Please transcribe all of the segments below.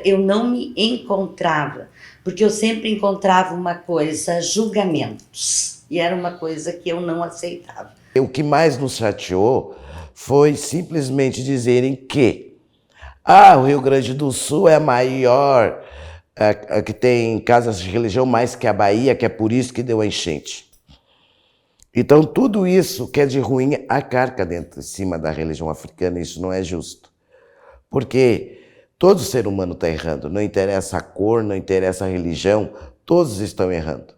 eu não me encontrava, porque eu sempre encontrava uma coisa, julgamentos, e era uma coisa que eu não aceitava. O que mais nos chateou foi simplesmente dizerem que o Rio Grande do Sul é a maior, que tem casas de religião mais que a Bahia, que é por isso que deu a enchente. Então tudo isso que é de ruim acarca dentro, em cima da religião africana, e isso não é justo. Porque todo ser humano está errando, não interessa a cor, não interessa a religião, todos estão errando.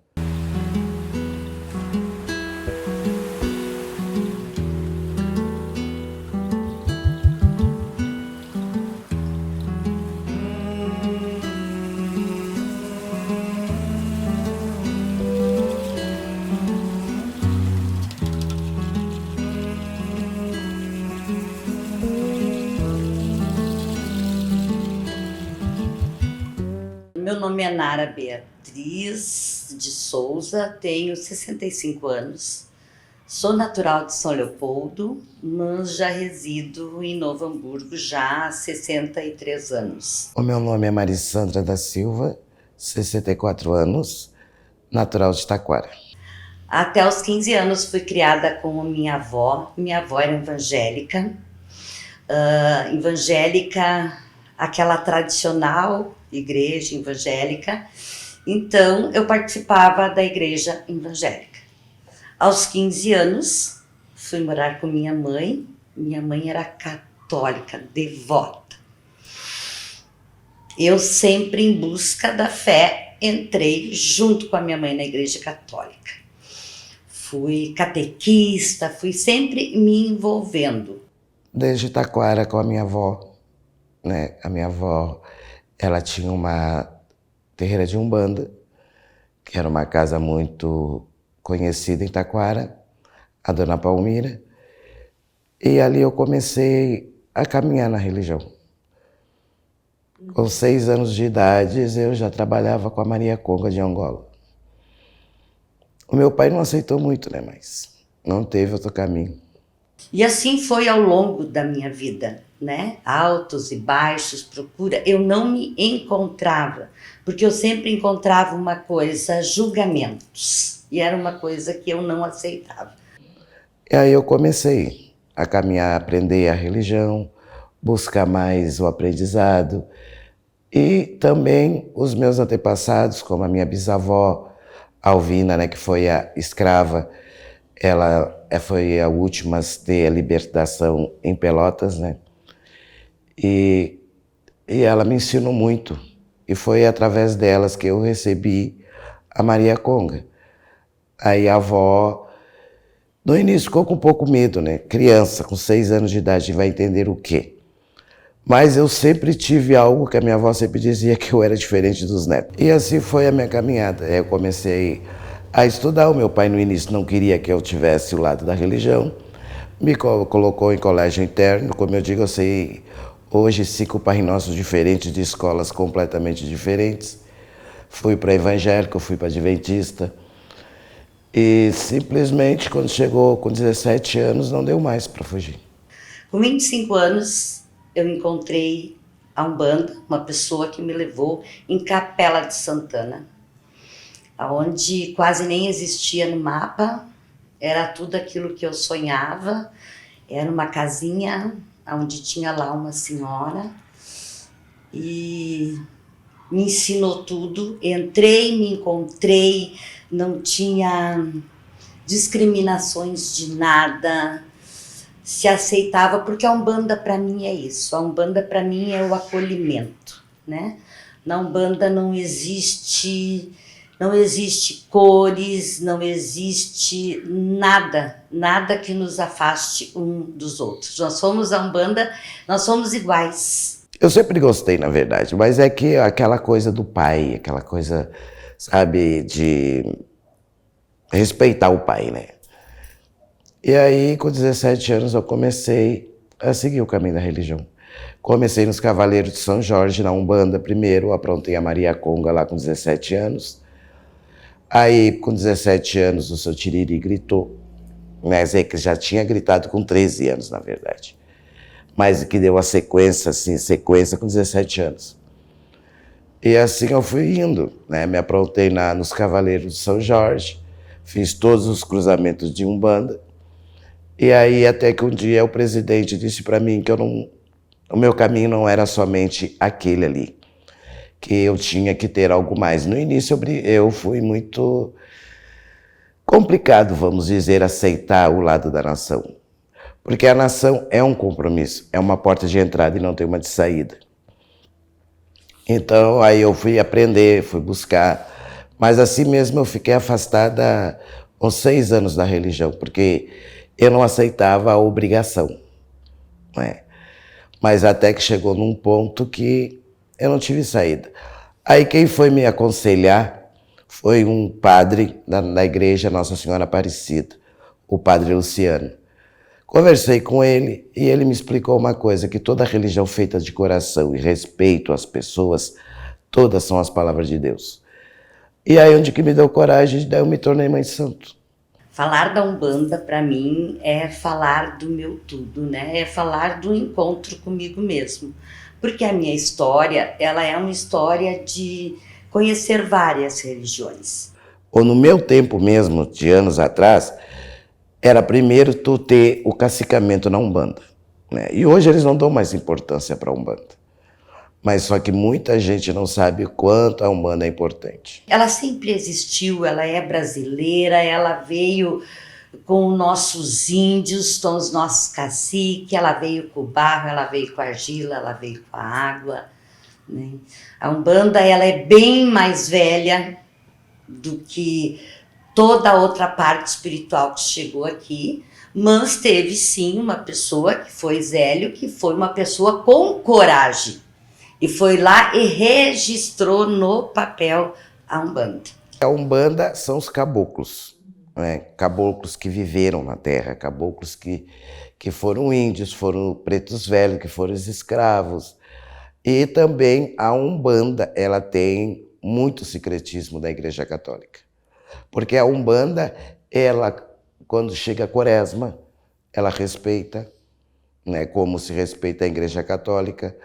Meu nome é Nara Beatriz de Souza, tenho 65 anos, sou natural de São Leopoldo, mas já resido em Novo Hamburgo já há 63 anos. O meu nome é Marissandra da Silva, 64 anos, natural de Taquara. Até os 15 anos fui criada com minha avó era evangélica, aquela tradicional igreja evangélica, então eu participava da igreja evangélica. Aos 15 anos fui morar com minha mãe era católica, devota. Eu sempre em busca da fé entrei junto com a minha mãe na igreja católica. Fui catequista, fui sempre me envolvendo. Desde Taquara com a minha avó, né? A minha avó, ela tinha uma terreira de Umbanda, que era uma casa muito conhecida em Taquara, a Dona Palmira, e ali eu comecei a caminhar na religião. Com 6 anos de idade, eu já trabalhava com a Maria Conga de Angola. O meu pai não aceitou muito, né? Mas não teve outro caminho. E assim foi ao longo da minha vida, né? Altos e baixos, procura. Eu não me encontrava, porque eu sempre encontrava uma coisa, julgamentos. E era uma coisa que eu não aceitava. E aí eu comecei a caminhar, aprender a religião, buscar mais o aprendizado. E também os meus antepassados, como a minha bisavó, Alvina, né, que foi a escrava, ela foi a última a ter a libertação em Pelotas, né? E ela me ensinou muito. E foi através delas que eu recebi a Maria Conga. Aí a avó, no início ficou com um pouco medo, né? Criança, com 6 anos de idade, vai entender o quê? Mas eu sempre tive algo que a minha avó sempre dizia, que eu era diferente dos netos. E assim foi a minha caminhada. Eu comecei a estudar. O meu pai no início não queria que eu tivesse o lado da religião. Me colocou em colégio interno. Como eu digo, eu sei hoje 5 Pai Nossos diferentes de escolas completamente diferentes. Fui para evangélico, fui para adventista. E simplesmente quando chegou com 17 anos não deu mais para fugir. Com 25 anos eu encontrei a Umbanda, uma pessoa que me levou em Capela de Santana, onde quase nem existia no mapa, era tudo aquilo que eu sonhava, era uma casinha onde tinha lá uma senhora e me ensinou tudo, entrei, me encontrei, não tinha discriminações de nada, se aceitava, porque a Umbanda para mim é isso, a Umbanda para mim é o acolhimento, né? Na Umbanda não existe cores, não existe nada que nos afaste um dos outros. Nós somos a Umbanda, nós somos iguais. Eu sempre gostei, na verdade, mas é que aquela coisa do pai, aquela coisa, sabe, de respeitar o pai, né? E aí, com 17 anos, eu comecei a seguir o caminho da religião. Comecei nos Cavaleiros de São Jorge, na Umbanda primeiro, aprontei a Maria Conga lá com 17 anos. Aí, com 17 anos, o seu Tiriri gritou, mas é que já tinha gritado com 13 anos, na verdade. Mas que deu a sequência com 17 anos. E assim eu fui indo, né? Me aprontei nos Cavaleiros de São Jorge, fiz todos os cruzamentos de Umbanda. E aí até que um dia o presidente disse para mim que o meu caminho não era somente aquele ali, que eu tinha que ter algo mais. No início eu fui muito complicado, vamos dizer, aceitar o lado da nação. Porque a nação é um compromisso, é uma porta de entrada e não tem uma de saída. Então aí eu fui aprender, fui buscar, mas assim mesmo eu fiquei afastada uns 6 anos da religião, porque eu não aceitava a obrigação, né? Mas até que chegou num ponto que eu não tive saída. Aí quem foi me aconselhar foi um padre da igreja Nossa Senhora Aparecida, o padre Luciano. Conversei com ele e ele me explicou uma coisa, que toda religião feita de coração e respeito às pessoas, todas são as palavras de Deus. E aí onde que me deu coragem, daí eu me tornei mãe de santo. Falar da Umbanda, para mim, é falar do meu tudo, né? É falar do encontro comigo mesmo. Porque a minha história, ela é uma história de conhecer várias religiões. Ou no meu tempo mesmo, de anos atrás, era primeiro tu ter o cacicamento na Umbanda, né? E hoje eles não dão mais importância para a Umbanda. Mas só que muita gente não sabe o quanto a Umbanda é importante. Ela sempre existiu, ela é brasileira, ela veio com os nossos índios, com os nossos caciques, ela veio com o barro, ela veio com a argila, ela veio com a água, né? A Umbanda, ela é bem mais velha do que toda a outra parte espiritual que chegou aqui, mas teve sim uma pessoa que foi Zélio, que foi uma pessoa com coragem, e foi lá e registrou no papel a Umbanda. A Umbanda são os caboclos, né? Caboclos que viveram na terra, caboclos que foram índios, foram pretos velhos, que foram os escravos. E também a Umbanda, ela tem muito secretismo da Igreja Católica. Porque a Umbanda, ela, quando chega a Quaresma, ela respeita, né, como se respeita a Igreja Católica.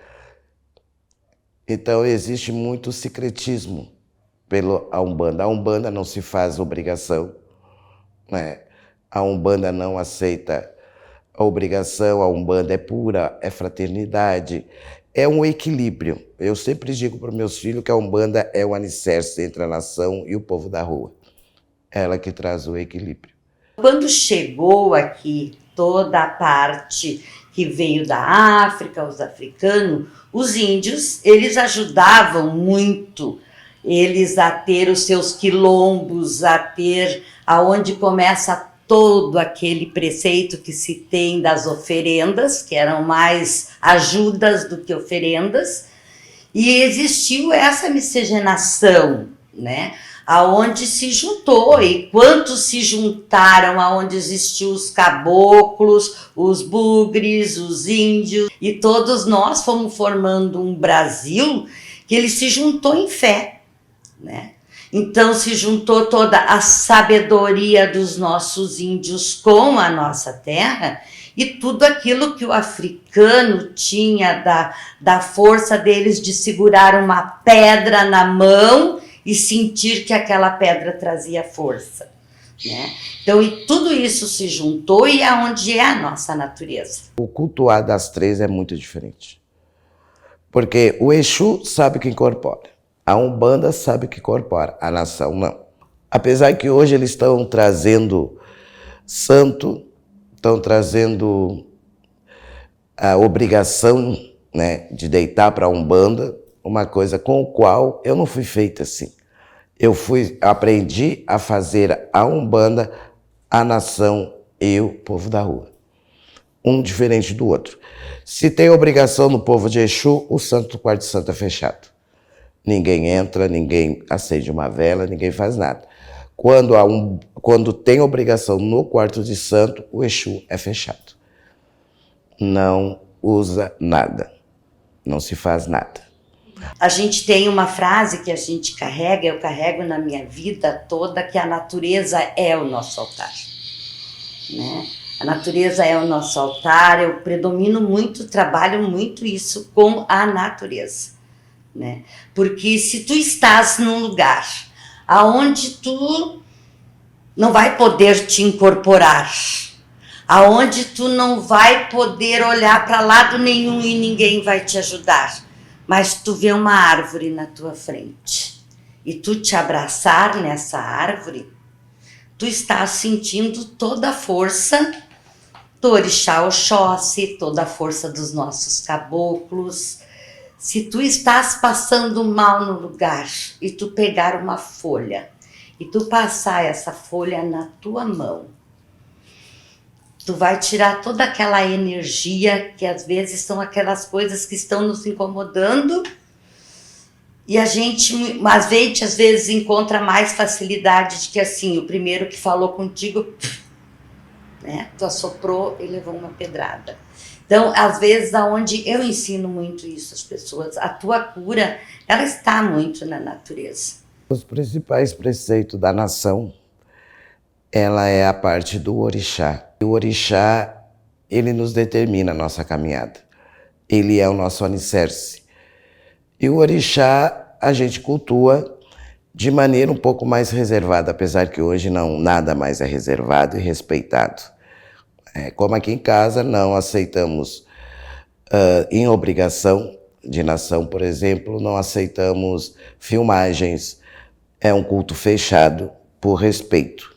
Então existe muito secretismo pela Umbanda. A Umbanda não se faz obrigação, né? A Umbanda não aceita a obrigação, a Umbanda é pura, é fraternidade, é um equilíbrio. Eu sempre digo para os meus filhos que a Umbanda é o alicerce entre a nação e o povo da rua. Ela que traz o equilíbrio. Quando chegou aqui toda a parte que veio da África, os africanos, os índios, eles ajudavam muito eles a ter os seus quilombos, a ter aonde começa todo aquele preceito que se tem das oferendas, que eram mais ajudas do que oferendas, e existiu essa miscigenação, né? Aonde se juntou, e quantos se juntaram, aonde existiu os caboclos, os bugres, os índios, e todos nós fomos formando um Brasil que ele se juntou em fé, né? Então se juntou toda a sabedoria dos nossos índios com a nossa terra, e tudo aquilo que o africano tinha da força deles de segurar uma pedra na mão e sentir que aquela pedra trazia força, né? Então, e tudo isso se juntou, e é onde é a nossa natureza. O cultuar das três é muito diferente. Porque o Exu sabe o que incorpora, a Umbanda sabe o que incorpora, a nação não. Apesar que hoje eles estão trazendo santo, estão trazendo a obrigação, né, de deitar para a Umbanda, uma coisa com o qual eu não fui feita assim. Eu aprendi a fazer a Umbanda, a nação e o povo da rua. Um diferente do outro. Se tem obrigação no povo de Exu, o santo do quarto santo é fechado. Ninguém entra, ninguém acende uma vela, ninguém faz nada. Quando tem obrigação no quarto de santo, o Exu é fechado. Não usa nada, não se faz nada. A gente tem uma frase que a gente carrega, eu carrego na minha vida toda, que a natureza é o nosso altar, né? A natureza é o nosso altar, eu predomino muito, trabalho muito isso com a natureza, né? Porque se tu estás num lugar aonde tu não vai poder te incorporar, aonde tu não vai poder olhar para lado nenhum e ninguém vai te ajudar, mas tu vê uma árvore na tua frente e tu te abraçar nessa árvore, tu estás sentindo toda a força do orixá Oxóssi, toda a força dos nossos caboclos. Se tu estás passando mal no lugar e tu pegar uma folha e tu passar essa folha na tua mão, tu vai tirar toda aquela energia que às vezes são aquelas coisas que estão nos incomodando e a gente às vezes encontra mais facilidade de que assim, o primeiro que falou contigo, né, tu assoprou e levou uma pedrada. Então, às vezes, aonde eu ensino muito isso às pessoas, a tua cura, ela está muito na natureza. Os principais preceitos da nação, ela é a parte do orixá. O orixá, ele nos determina a nossa caminhada. Ele é o nosso alicerce. E o orixá, a gente cultua de maneira um pouco mais reservada, apesar que hoje nada mais é reservado e respeitado. Como aqui em casa, não aceitamos, em obrigação de nação, por exemplo, não aceitamos filmagens. É um culto fechado por respeito,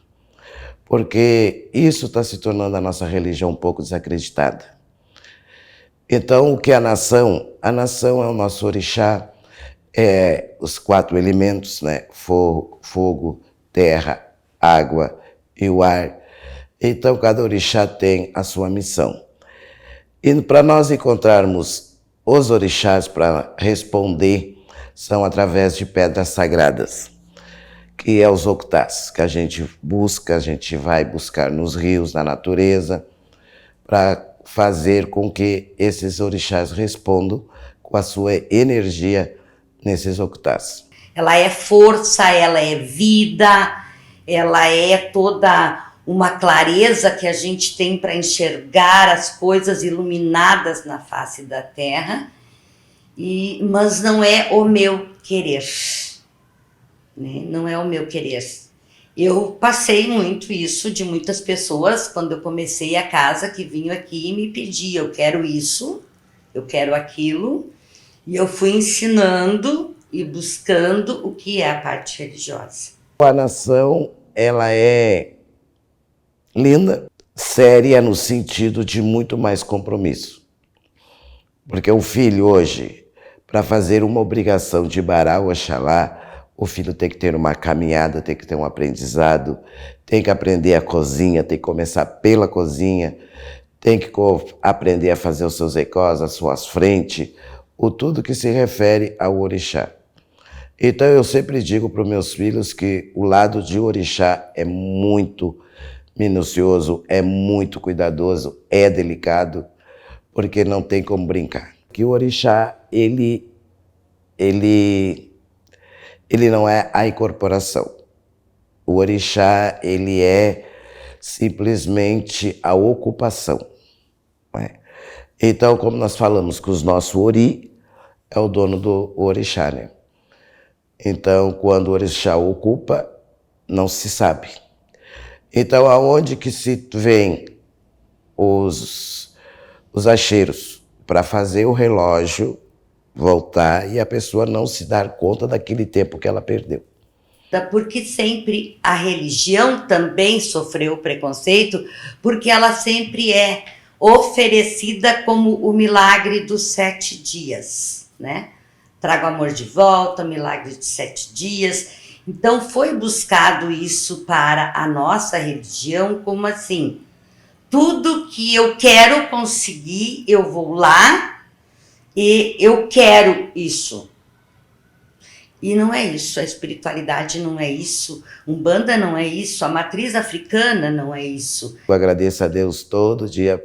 porque isso está se tornando a nossa religião um pouco desacreditada. Então, o que é a nação? A nação é o nosso orixá, os 4 elementos, né? Fogo, terra, água e o ar. Então, cada orixá tem a sua missão. E para nós encontrarmos os orixás para responder, são através de pedras sagradas, que é os octás, que a gente vai buscar nos rios, na natureza, para fazer com que esses orixás respondam com a sua energia nesses octás. Ela é força, ela é vida, ela é toda uma clareza que a gente tem para enxergar as coisas iluminadas na face da terra, mas não é o meu querer, né? Não é o meu querer. Eu passei muito isso de muitas pessoas quando eu comecei a casa que vinham aqui e me pediam, eu quero isso, eu quero aquilo, e eu fui ensinando e buscando o que é a parte religiosa. A nação, ela é linda, séria no sentido de muito mais compromisso. Porque o filho hoje, para fazer uma obrigação de Bará ou Oxalá, o filho tem que ter uma caminhada, tem que ter um aprendizado, tem que aprender a cozinha, tem que começar pela cozinha, tem que aprender a fazer os seus ecós, as suas frentes, tudo que se refere ao orixá. Então eu sempre digo para os meus filhos que o lado de orixá é muito minucioso, é muito cuidadoso, é delicado, porque não tem como brincar. Que o orixá, ele não é a incorporação. O orixá, ele é simplesmente a ocupação. Né? Então, como nós falamos que o nosso ori é o dono do orixá, né? Então, quando o orixá ocupa, não se sabe. Então, aonde que se vem os acheiros para fazer o relógio voltar e a pessoa não se dar conta daquele tempo que ela perdeu? Porque sempre a religião também sofreu preconceito, porque ela sempre é oferecida como o milagre dos 7 dias, né? Traga o amor de volta, milagre de 7 dias. Então foi buscado isso para a nossa religião como assim, tudo que eu quero conseguir, eu vou lá e eu quero isso. E não é isso, a espiritualidade não é isso, Umbanda não é isso, a matriz africana não é isso. Eu agradeço a Deus todo dia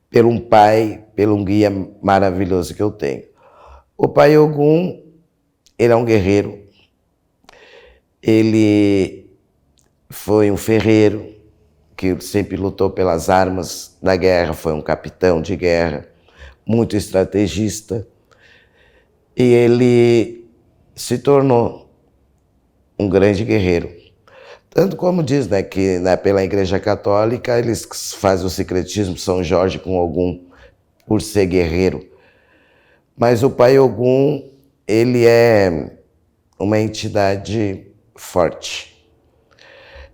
por um pai, por um guia maravilhoso que eu tenho. O pai Ogum, ele é um guerreiro, ele foi um ferreiro que sempre lutou pelas armas da guerra, foi um capitão de guerra, muito estrategista. E ele se tornou um grande guerreiro. Tanto como diz, né, que pela Igreja Católica eles fazem o sincretismo São Jorge com Ogum por ser guerreiro. Mas o Pai Ogum, ele é uma entidade forte.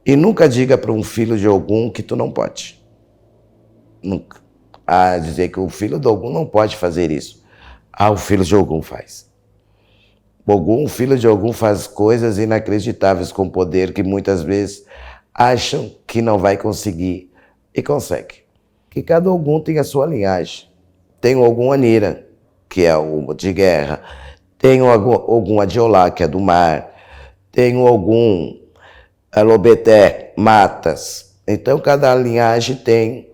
E nunca diga para um filho de Ogum que tu não pode. Nunca. Dizer que o filho de Ogum não pode fazer isso. O filho de Ogum faz. O filho de Ogum faz coisas inacreditáveis com poder que muitas vezes acham que não vai conseguir e consegue. Que cada Ogum tem a sua linhagem. Tem o Ogum Anira, que é o de guerra. Tem o Ogum Adiolá, que é do mar. Tem o Ogum Lobeté, matas. Então cada linhagem tem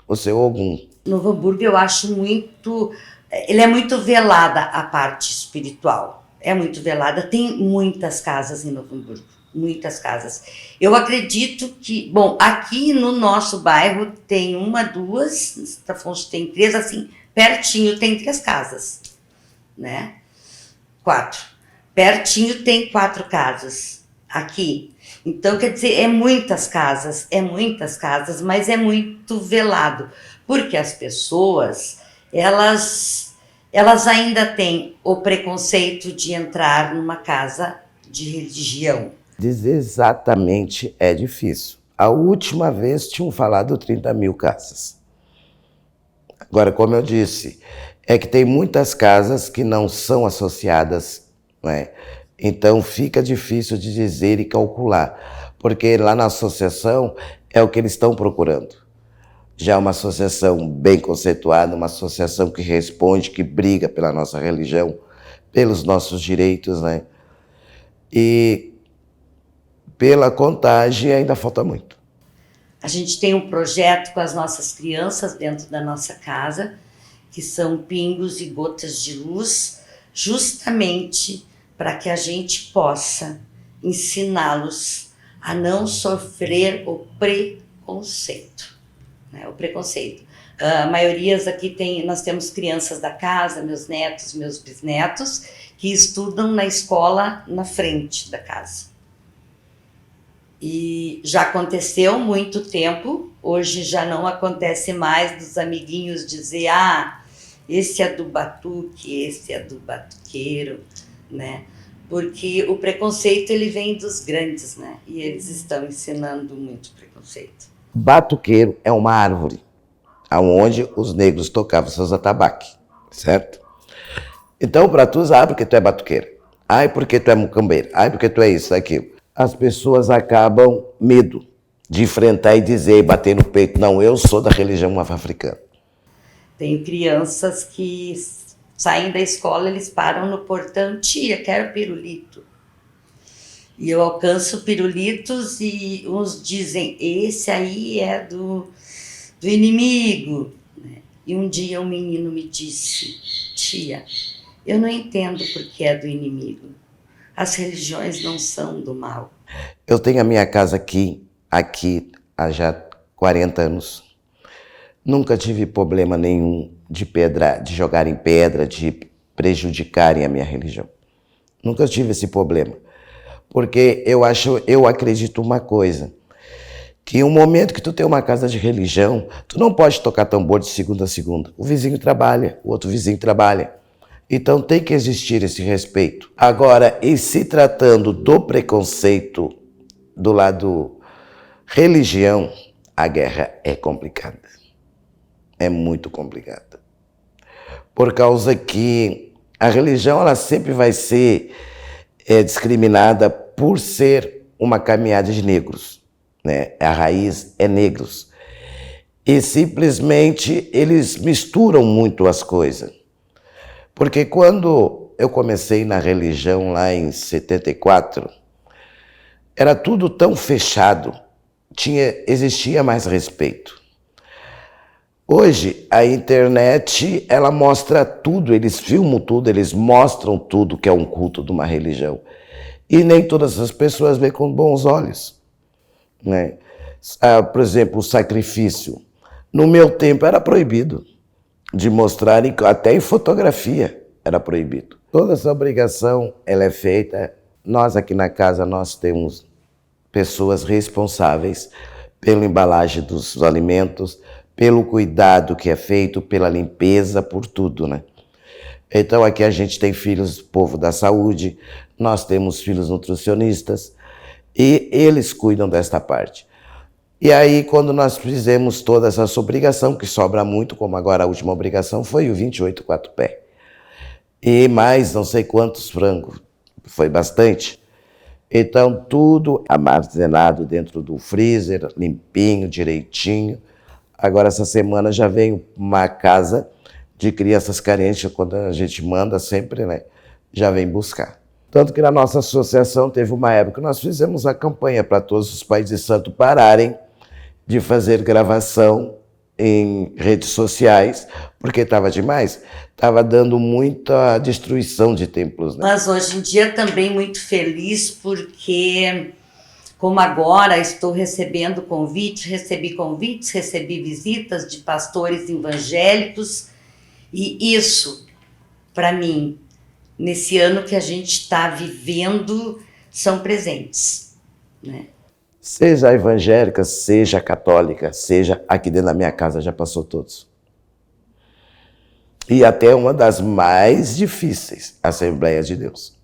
o seu Ogum. Novo Hamburgo eu acho muito... Ele é muito velada a parte espiritual. É muito velada. Tem muitas casas em Novo Hamburgo. Muitas casas. Eu acredito que... Bom, aqui no nosso bairro tem uma, duas... Afonso tem três, assim... Pertinho tem 3 casas. Né? 4. Pertinho tem 4 casas. Aqui. Então, quer dizer, é muitas casas, mas é muito velado. Porque as pessoas, elas ainda têm o preconceito de entrar numa casa de religião. Dizer exatamente é difícil. A última vez tinham falado 30 mil casas. Agora, como eu disse, é que tem muitas casas que não são associadas, né? Então fica difícil de dizer e calcular, porque lá na associação é o que eles estão procurando. Já é uma associação bem conceituada, uma associação que responde, que briga pela nossa religião, pelos nossos direitos, né? E pela contagem ainda falta muito. A gente tem um projeto com as nossas crianças dentro da nossa casa, que são pingos e gotas de luz, justamente para que a gente possa ensiná-los a não sofrer o preconceito. Né? O preconceito. A maioria aqui nós temos crianças da casa, meus netos, meus bisnetos, que estudam na escola na frente da casa. E já aconteceu muito tempo, hoje já não acontece mais dos amiguinhos dizer esse é do batuque, esse é do batuqueiro, né? Porque o preconceito ele vem dos grandes, né? E eles estão ensinando muito preconceito. Batuqueiro é uma árvore onde os negros tocavam seus atabaques, certo? Então, para tu, porque tu é batuqueiro, porque tu é mucambeiro, porque tu é isso, aquilo. As pessoas acabam medo de enfrentar e dizer, bater no peito, não, eu sou da religião afro-africana. Tenho crianças que saem da escola, eles param no portão, tia, quero pirulito. E eu alcanço pirulitos e uns dizem, esse aí é do inimigo. E um dia um menino me disse, tia, eu não entendo porque é do inimigo. As religiões não são do mal. Eu tenho a minha casa aqui há já 40 anos. Nunca tive problema nenhum de jogarem pedra, de prejudicarem a minha religião. Nunca tive esse problema. Porque eu acredito uma coisa, que no momento que tu tem uma casa de religião, tu não pode tocar tambor de segunda a segunda. O vizinho trabalha, o outro vizinho trabalha. Então tem que existir esse respeito. Agora, e se tratando do preconceito do lado religião, a guerra é complicada. É muito complicada. Por causa que a religião ela sempre vai ser discriminada por ser uma caminhada de negros, né? A raiz é negros. E simplesmente eles misturam muito as coisas. Porque quando eu comecei na religião lá em 74, era tudo tão fechado, existia mais respeito. Hoje, a internet, ela mostra tudo, eles filmam tudo, eles mostram tudo que é um culto de uma religião. E nem todas as pessoas veem com bons olhos, né? Por exemplo, o sacrifício. No meu tempo era proibido de mostrarem, até em fotografia, era proibido. Toda essa obrigação, ela é feita. Nós aqui na casa, nós temos pessoas responsáveis pela embalagem dos alimentos, pelo cuidado que é feito, pela limpeza, por tudo, né? Então aqui a gente tem filhos do povo da saúde, nós temos filhos nutricionistas e eles cuidam desta parte. E aí quando nós fizemos toda essa obrigação, que sobra muito, como agora a última obrigação foi o 28 4 pé. E mais não sei quantos frangos, foi bastante. Então tudo armazenado dentro do freezer, limpinho, direitinho. Agora essa semana já veio uma casa de crianças carentes, quando a gente manda sempre, né, já vem buscar. Tanto que na nossa associação teve uma época que nós fizemos a campanha para todos os pais de santo pararem de fazer gravação em redes sociais, porque estava demais, estava dando muita destruição de templos, né? Mas hoje em dia também muito feliz porque, como agora estou recebendo convites, recebi visitas de pastores evangélicos, e isso, para mim, nesse ano que a gente está vivendo, são presentes, né? Seja evangélica, seja católica, seja aqui dentro da minha casa, já passou todos. E até uma das mais difíceis, Assembleia de Deus.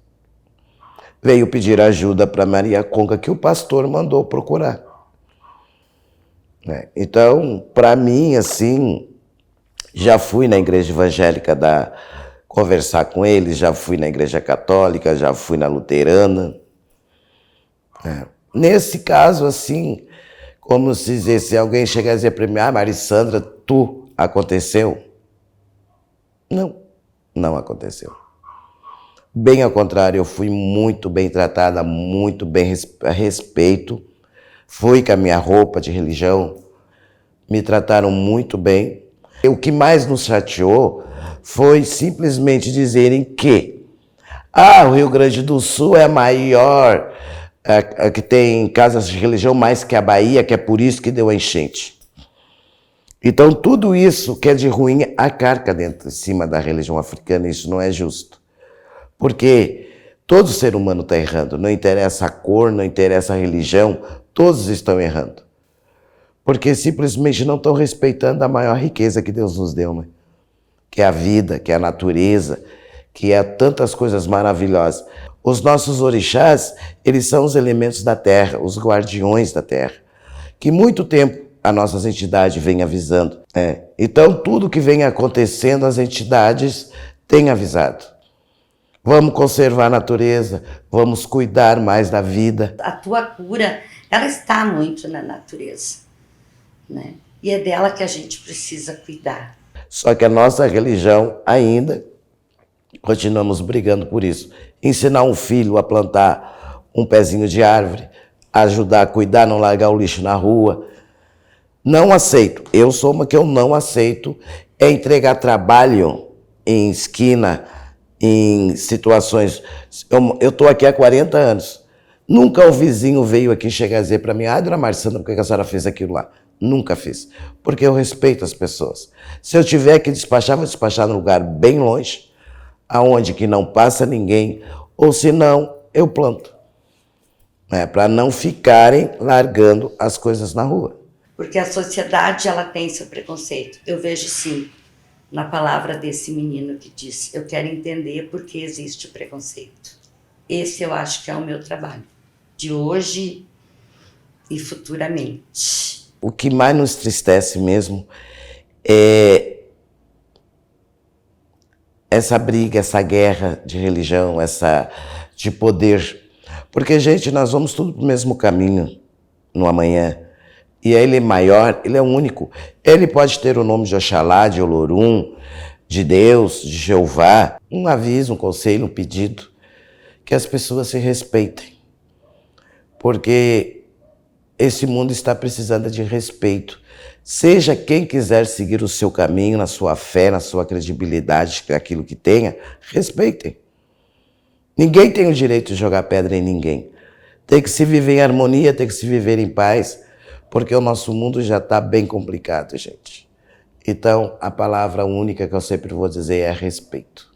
Veio pedir ajuda para Maria Conca, que o pastor mandou procurar. Então, para mim, assim, já fui na igreja evangélica conversar com eles, já fui na igreja católica, já fui na luterana. Nesse caso, assim, como se dizer, se alguém chegar a dizer para mim, Marissandra, tu aconteceu? Não, não aconteceu. Bem ao contrário, eu fui muito bem tratada, muito bem a respeito. Fui com a minha roupa de religião, me trataram muito bem. O que mais nos chateou foi simplesmente dizerem que o Rio Grande do Sul é a maior, que tem casas de religião mais que a Bahia, que é por isso que deu a enchente. Então tudo isso que é de ruim acarca dentro, em cima da religião africana, isso não é justo. Porque todo ser humano está errando, não interessa a cor, não interessa a religião, todos estão errando. Porque simplesmente não estão respeitando a maior riqueza que Deus nos deu, né? Que é a vida, que é a natureza, que é tantas coisas maravilhosas. Os nossos orixás, eles são os elementos da terra, os guardiões da terra, que muito tempo as nossas entidades vêm avisando. Então, tudo que vem acontecendo, as entidades têm avisado. Vamos conservar a natureza, vamos cuidar mais da vida. A tua cura, ela está muito na natureza, né? E é dela que a gente precisa cuidar. Só que a nossa religião ainda, continuamos brigando por isso. Ensinar um filho a plantar um pezinho de árvore, ajudar a cuidar, não largar o lixo na rua. Não aceito. Eu sou uma que eu não aceito é entregar trabalho em esquina, em situações. Eu estou aqui há 40 anos. Nunca o vizinho veio aqui chegar a dizer para mim, dona Marissandra, por que a senhora fez aquilo lá? Nunca fiz. Porque eu respeito as pessoas. Se eu tiver que despachar, vou despachar num lugar bem longe, aonde que não passa ninguém, ou se não, eu planto. Para não ficarem largando as coisas na rua. Porque a sociedade, ela tem seu preconceito. Eu vejo sim, na palavra desse menino que diz, eu quero entender por que existe o preconceito. Esse eu acho que é o meu trabalho, de hoje e futuramente. O que mais nos entristece mesmo é essa briga, essa guerra de religião, de poder. Porque, gente, nós vamos tudo para o mesmo caminho no amanhã. E ele é maior, ele é único. Ele pode ter o nome de Oxalá, de Olorum, de Deus, de Jeová. Um aviso, um conselho, um pedido, que as pessoas se respeitem. Porque esse mundo está precisando de respeito. Seja quem quiser seguir o seu caminho, na sua fé, na sua credibilidade, aquilo que tenha, respeitem. Ninguém tem o direito de jogar pedra em ninguém. Tem que se viver em harmonia, tem que se viver em paz, porque o nosso mundo já está bem complicado, gente. Então, a palavra única que eu sempre vou dizer é respeito.